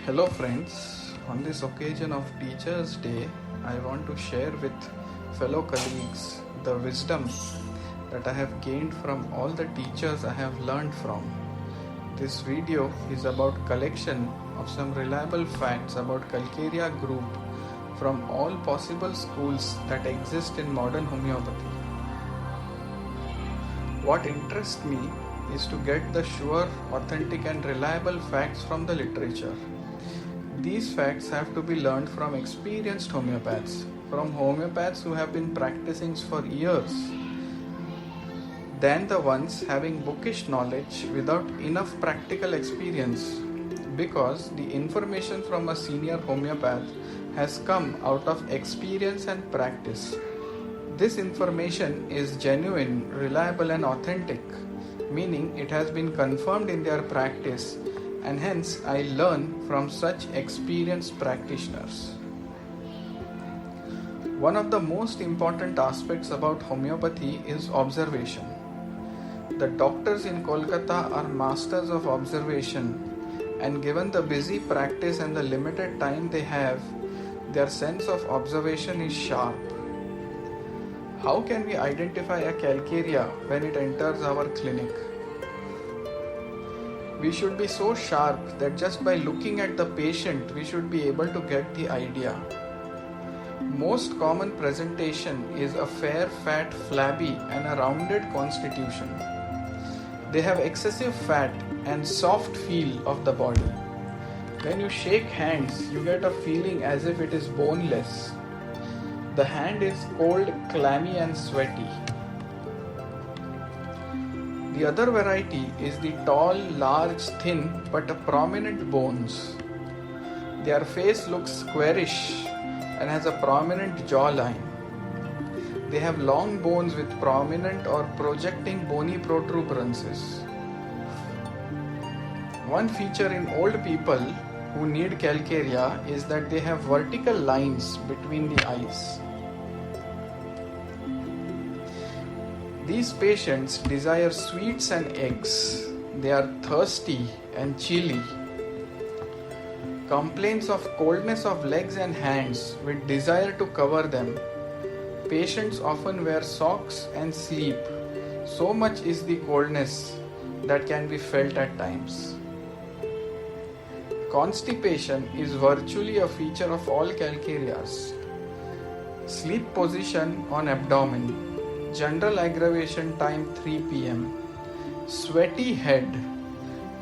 Hello friends, on this occasion of Teachers' Day, I want to share with fellow colleagues the wisdom that I have gained from all the teachers I have learned from. This video is about collection of some reliable facts about Calcarea Group from all possible schools that exist in modern homeopathy. What interests me is to get the sure, authentic and reliable facts from the literature. These facts have to be learned from experienced homeopaths, from homeopaths who have been practicing for years, than the ones having bookish knowledge without enough practical experience, because the information from a senior homeopath has come out of experience and practice. This information is genuine, reliable and authentic, meaning it has been confirmed in their practice, and hence I learn from such experienced practitioners. One of the most important aspects about homeopathy is observation. The doctors in Kolkata are masters of observation, and given the busy practice and the limited time they have, their sense of observation is sharp. How can we identify a calcarea when it enters our clinic? We should be so sharp that just by looking at the patient, we should be able to get the idea. Most common presentation is a fair, fat, flabby and a rounded constitution. They have excessive fat and soft feel of the body. When you shake hands, you get a feeling as if it is boneless. The hand is cold, clammy and sweaty. The other variety is the tall, large, thin but prominent bones. Their face looks squarish and has a prominent jawline. They have long bones with prominent or projecting bony protuberances. One feature in old people who need calcarea is that they have vertical lines between the eyes. These patients desire sweets and eggs. They are thirsty and chilly. Complaints of coldness of legs and hands with desire to cover them. Patients often wear socks and sleep. So much is the coldness that can be felt at times. Constipation is virtually a feature of all calcareas. Sleep position on abdomen. General aggravation time 3 p.m. Sweaty head.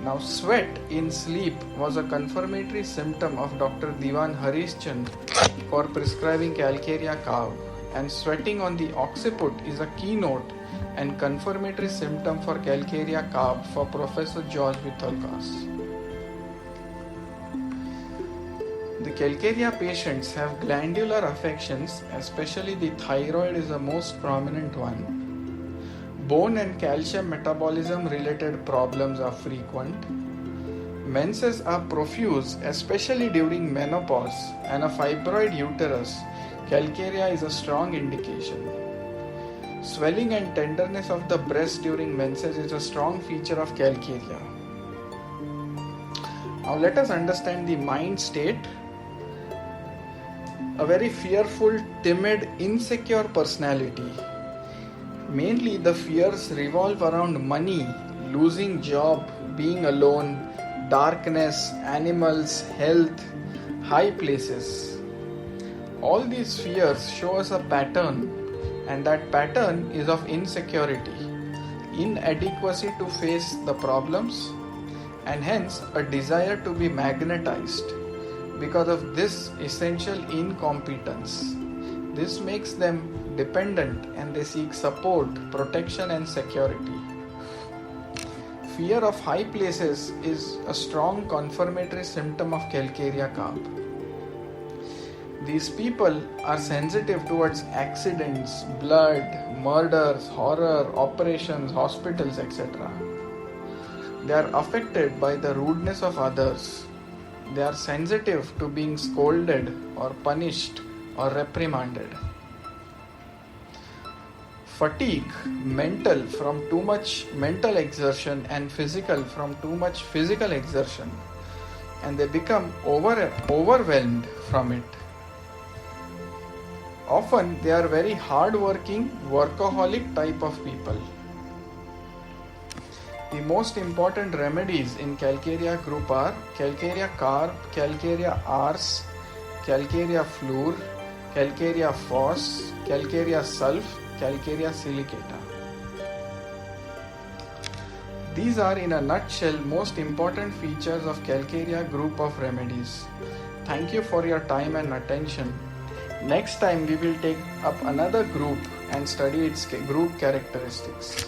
Now sweat in sleep was a confirmatory symptom of Dr. Diwan Harishchand for prescribing Calcarea Kav, and sweating on the occiput is a keynote and confirmatory symptom for Calcarea Kav for Professor George Vithoulkas. The Calcarea patients have glandular affections, especially the thyroid is the most prominent one. Bone and calcium metabolism related problems are frequent. Menses are profuse, especially during menopause, and a fibroid uterus. Calcarea is a strong indication. Swelling and tenderness of the breast during menses is a strong feature of Calcarea. Now let us understand the mind state. A very fearful, timid, insecure personality. Mainly the fears revolve around money, losing job, being alone, darkness, animals, health, high places. All these fears show us a pattern, and that pattern is of insecurity, inadequacy to face the problems, and hence a desire to be magnetized. Because of this essential incompetence, this makes them dependent and they seek support, protection and security. Fear of high places is a strong confirmatory symptom of Calcarea Kav. These people are sensitive towards accidents, blood, murders, horror, operations, hospitals, etc. They are affected by the rudeness of others. They are sensitive to being scolded or punished or reprimanded. Fatigue, mental from too much mental exertion and physical from too much physical exertion, and they become overwhelmed from it. Often they are very hard-working, workaholic type of people. The most important remedies in Calcarea group are Calcarea carb, Calcarea ars, Calcarea fluor, Calcarea phos, Calcarea sulf, Calcarea silicata. These are in a nutshell most important features of Calcarea group of remedies. Thank you for your time and attention. Next time we will take up another group and study its group characteristics.